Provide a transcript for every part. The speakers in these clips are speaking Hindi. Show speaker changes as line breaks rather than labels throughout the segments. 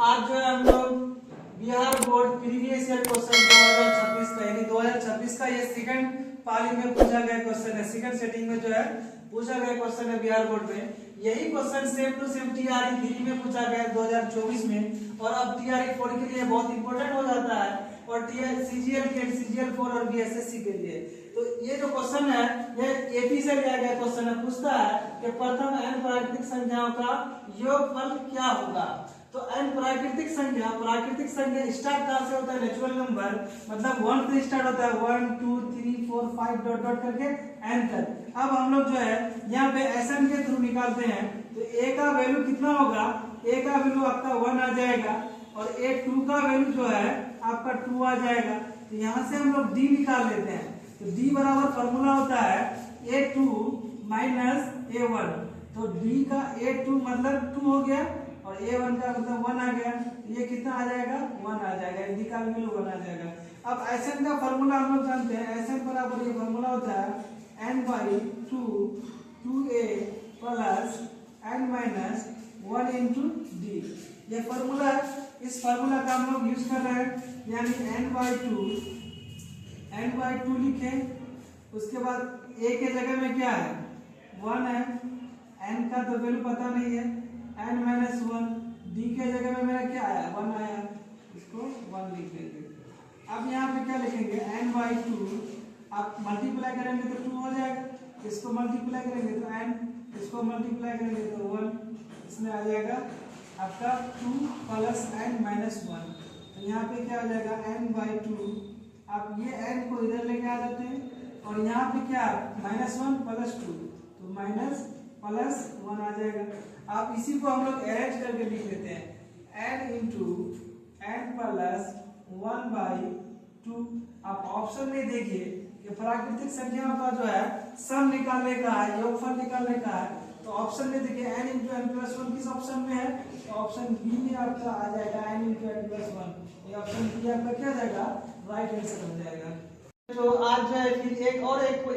आज जो है हम लोग Bihar board previous year question 2026 का यानी 2026 का ये सेकंड पाली में पूछा गया क्वेश्चन है। सेकंड सेटिंग में जो है पूछा गया क्वेश्चन है बिहार बोर्ड में। यही question same to same TRE 3 में पूछा गया 2024 में, और अब टीआरई 4 के लिए बहुत इंपॉर्टेंट हो जाता है, और सीजीएल के सीजीएल 4 और बीएसएससी के लिए। तो ये जो क्वेश्चन है ये एपी से लिया गया क्वेश्चन है। पूछता है कि प्रथम n प्राकृतिक संख्याओं का योगफल क्या होगा। तो n प्राकृतिक संख्या स्टार्ट कहां से होता है? नेचुरल नंबर, मतलब 1 से स्टार्ट होता है, 1 2 3 4 5 डॉट डॉट करके n तक। अब हम लोग जो है यहाँ पे Sn के थ्रू निकालते हैं। तो a का वैल्यू कितना होगा? a का वैल्यू आपका 1 आ जाएगा, और a2 का वैल्यू जो है आपका 2 आ जाएगा। तो यहाँ से हम लोग d निकाल लेते हैं। तो d बराबर फॉर्मूला होता है a2 माइनस a1। तो d का a2 मतलब 2 हो गया, और a1 का मतलब 1 आ गया। ये कितना आ जाएगा? 1 आ जाएगा। d का वैल्यू 1 आ जाएगा। अब Sn का फॉर्मूला हम लोग जानते हैं। Sn बराबर ये फॉर्मूला होता है n/2 2a plus n minus 1 into d। ये फॉर्मूला है, इस फॉर्मूला का हम लोग यूज कर रहे हैं, यानी n/2 लिखें। उसके बाद a के जगह में क्या है? 1 है, n का तो वैल्यू पता नहीं है, n माइनस 1। d के जगह में मेरा क्या आया? 1 आया, इसको 1 लिख लेंगे। अब यहाँ पे क्या लिखेंगे? n/2 आप मल्टीप्लाई करेंगे तो 2 हो जाएगा, इसको मल्टीप्लाई करेंगे तो n, इसको मल्टीप्लाई करेंगे तो 1, इसमें आ जाएगा आपका 2 प्लस n माइनस 1। तो यहाँ पे क्या आ जाएगा? n/2। आप ये n को इधर लेके आ जाते हैं, और यहाँ पे क्या -1 प्लस 2, तो माइनस प्लस 1 आ जाएगा। आप इसी को हम लोग अरेंज करके लिख लेते हैं, n इंटू n प्लस 1/2। आप ऑप्शन में देखिए कि प्राकृतिक संख्याओं का जो है सम निकालने का है, योगफल निकालने का है। तो ऑप्शन में देखिए n इंटू n प्लस 1 किस ऑप्शन में है? तो ऑप्शन बी में आपका आ जाएगा n इंटू n प्लस 1। ये ऑप्शन बी आपका क्या जाएगा? राइट आंसर हो जाएगा। तो आज जो है फिर एक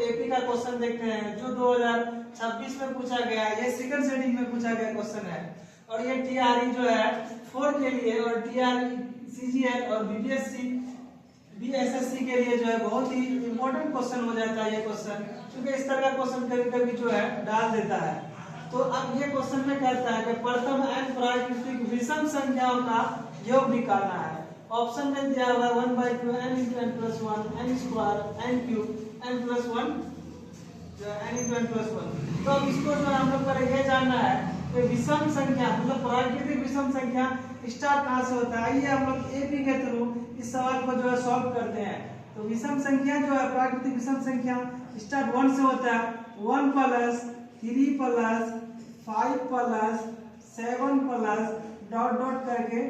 एपी का क्वेश्चन देखते हैं जो 2026 में पूछा गया है। ये सेकंड सेटिंग में पूछा गया क्वेश्चन है, और ये टीआरई जो है 4 के लिए, और टीआरई सीजीएल और बीएसएससी के लिए जो है बहुत ही इंपॉर्टेंट क्वेश्चन हो जाता है ये क्वेश्चन, क्योंकि इस तरह का क्वेश्चन कभी कभी जो है डाल देता है। तो अब ये क्वेश्चन में कहता है कि प्रथम n प्राकृतिक विषम संख्याओं का योग निकालना है। ऑप्शन में दिया हुआ 1/2 n into n plus 1 n square n cube n plus 1 n into n plus 1। तो अब इसको जो हम लोग को ये जानना है कि विषम संख्या मतलब प्राकृतिक विषम संख्या स्टार्ट कहाँ से होता है। आइए हम लोग एपी के थ्रू इस सवाल को जो है सॉल्व करते हैं। तो विषम संख्या जो है प्राकृतिक विषम संख्या स्टार्ट 1 से होता है। 1 plus 3 plus 5 plus 7 plus dot dot करके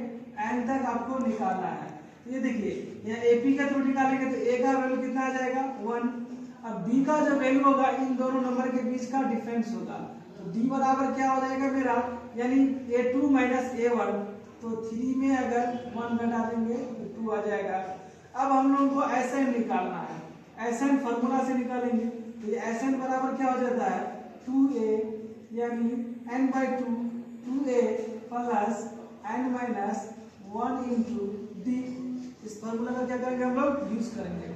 n तक आपको निकालना है। तो ये देखिए यहाँ एपी का थ्रू निकालेंगे तो a का वैल्यू कितना आ जाएगा? 1। अब b का जो वैल्यू होगा इन दोनों नंबर के बीच का डिफरेंस होगा। तो d बराबर क्या हो जाएगा मेरा? यानी a2 माइनस a1। तो 3 में अगर 1 घटा देंगे तो 2 आ जाएगा। अब हम लोगों को Sn निकालना है। Sn फॉर्मूला से निकालेंगे। तो ये Sn बराबर क्या हो जाता है? 2a, यानी n/2 2a plus n minus 1 into d। इस फॉर्मूला का क्या करेंगे हम लोग? यूज करेंगे।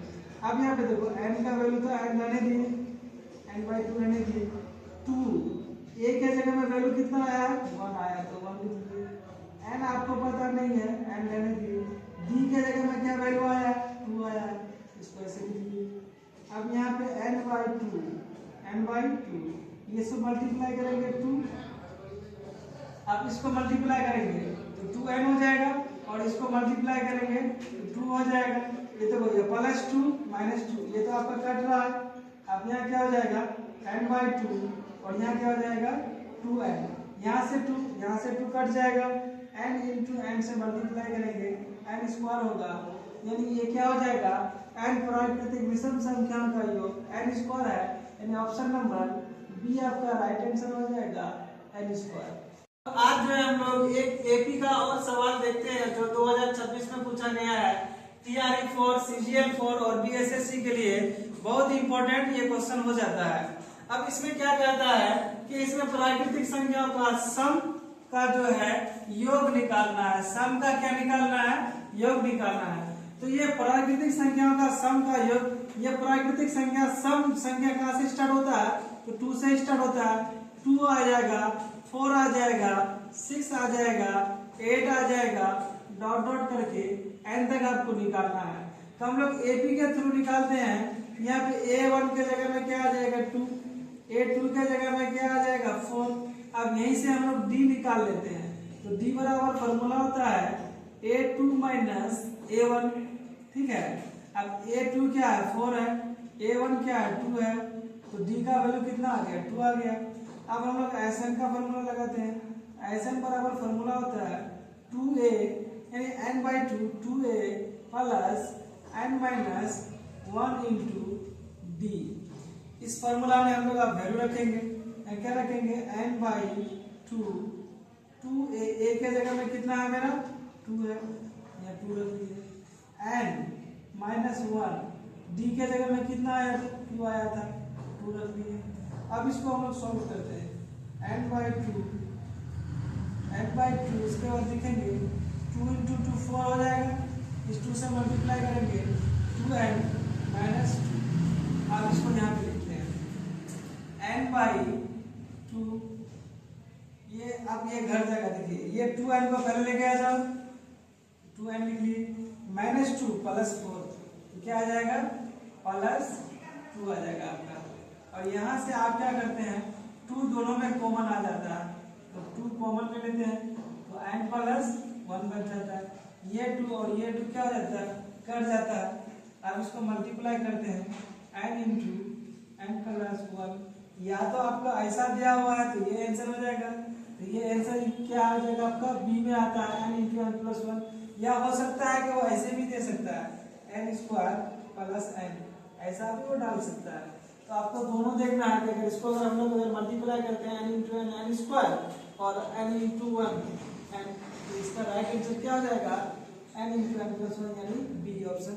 अब यहाँ पे देखो n का वैल्यू तो n रहने दिए, n/2 रहने दिए। 2 a के जगह में वैल्यू कितना आया? 1 आया, तो 1 लिख दिए। n आपको पता नहीं है, n रहने दिए। d के जगह में क्या वैल्यू आया? 2 आया, इसको ऐसे लिख दिए। अब यहाँ पे n/2 ये सब मल्टीप्लाई करेंगे 2। आप इसको मल्टीप्लाई करेंगे तो 2n हो जाएगा, और इसको मल्टीप्लाई करेंगे तो 2 हो जाएगा। ये तो भैया प्लस 2 माइनस 2, ये तो आपका कट रहा है। अब यहाँ क्या हो जाएगा? n/2, और यहाँ क्या हो जाएगा? 2n। यहाँ से 2 कट जाएगा, n इंटू n से मल्टीप्लाई करेंगे n स्क्वायर होगा, यानी ये क्या हो जाएगा? n प्राकृतिक विषम संख्याओं का योग n स्क्वायर है, यानी ऑप्शन नंबर बी आपका राइट आंसर हो जाएगा, n स्क्वायर। आज जो है हम लोग एक एपी का और सवाल देखते हैं जो 2026 में पूछा गया है। टीआरई 4, सीजीएल 4 और बीएसएससी के लिए बहुत इंपॉर्टेंट ये क्वेश्चन हो जाता है। अब इसमें क्या कहता है कि इसमें प्राकृतिक संख्याओं का सम का जो है योग निकालना है, सम का क्या निकालना है, योग निकालना है। तो ये प्राकृतिक संख्याओं का सम का योग, ये प्राकृतिक संख्या सम संख्या कहाँ से स्टार्ट होता है, तो 2 से स्टार्ट होता है। 2 आ जाएगा, 4 आ जाएगा, 6 आ जाएगा, 8 आ जाएगा, डॉट डॉट करके n तक आपको निकालना है। तो हम लोग एपी के थ्रू निकालते हैं। यहाँ पे A1 के जगह में क्या आ जाएगा 2, A2 के जगह में क्या आ जाएगा 4। अब यहीं से हम लोग D निकाल लेते हैं। तो D बराबर फॉर्मूला होता है A2 माइनस A1, ठीक है। अब A2 क्या है 4 है, A1 क्या है 2 है, तो D का वैल्यू कितना आ गया 2 आ गया। अब हम लोग Sn का फॉर्मूला लगाते हैं। Sn बराबर फॉर्मूला होता है 2a यानी n/2 2a plus n minus 1 into d। इस फॉर्मूला में हम लोग अब वैल्यू रखेंगे, क्या रखेंगे n/2 2a, a के जगह में कितना है मेरा 2 है, या 2 रख दीजिए, n माइनस 1 d के जगह में कितना आया था 2 आया था, 2 रख दीजिए। अब इसको हम लोग सॉल्व करते हैं n/2 इसके बाद लिखेंगे 2 इंटू 2 4 हो जाएगा, इस 2 से मल्टीप्लाई करेंगे 2n माइनस 2। अब इसको यहाँ पे लिखते हैं n/2, ये अब ये घर जाएगा, देखिए ये 2n को पहले लेके आ जाओ, 2n लिख लिए, माइनस 2 प्लस 4 तो क्या आ जाएगा प्लस 2 आ जाएगा आपका। और यहाँ से आप क्या करते हैं 2 दोनों में कॉमन आ जाता है, तो 2 कॉमन ले लेते हैं, तो n प्लस 1 बच जाता है। ये 2 और ये 2 क्या हो जाता है कट जाता है। अब इसको मल्टीप्लाई करते हैं n इंटू n प्लस 1। या तो आपका ऐसा दिया हुआ है तो ये आंसर हो जाएगा, तो ये आंसर क्या आ जाएगा आपका बी में आता है n इंटू n प्लस 1। या हो सकता है कि वो ऐसे भी दे सकता है n स्क्वायर प्लस n, ऐसा भी वो डाल सकता है। तो आपको दोनों देखना है कि अगर इसको अगर हम लोग अगर मल्टीप्लाई करते हैं n इंटू n स्क्वायर और n इंटू 1 n, तो इसका राइट आंसर क्या हो जाएगा n इंटू n प्लस 1 यानी बी ऑप्शन।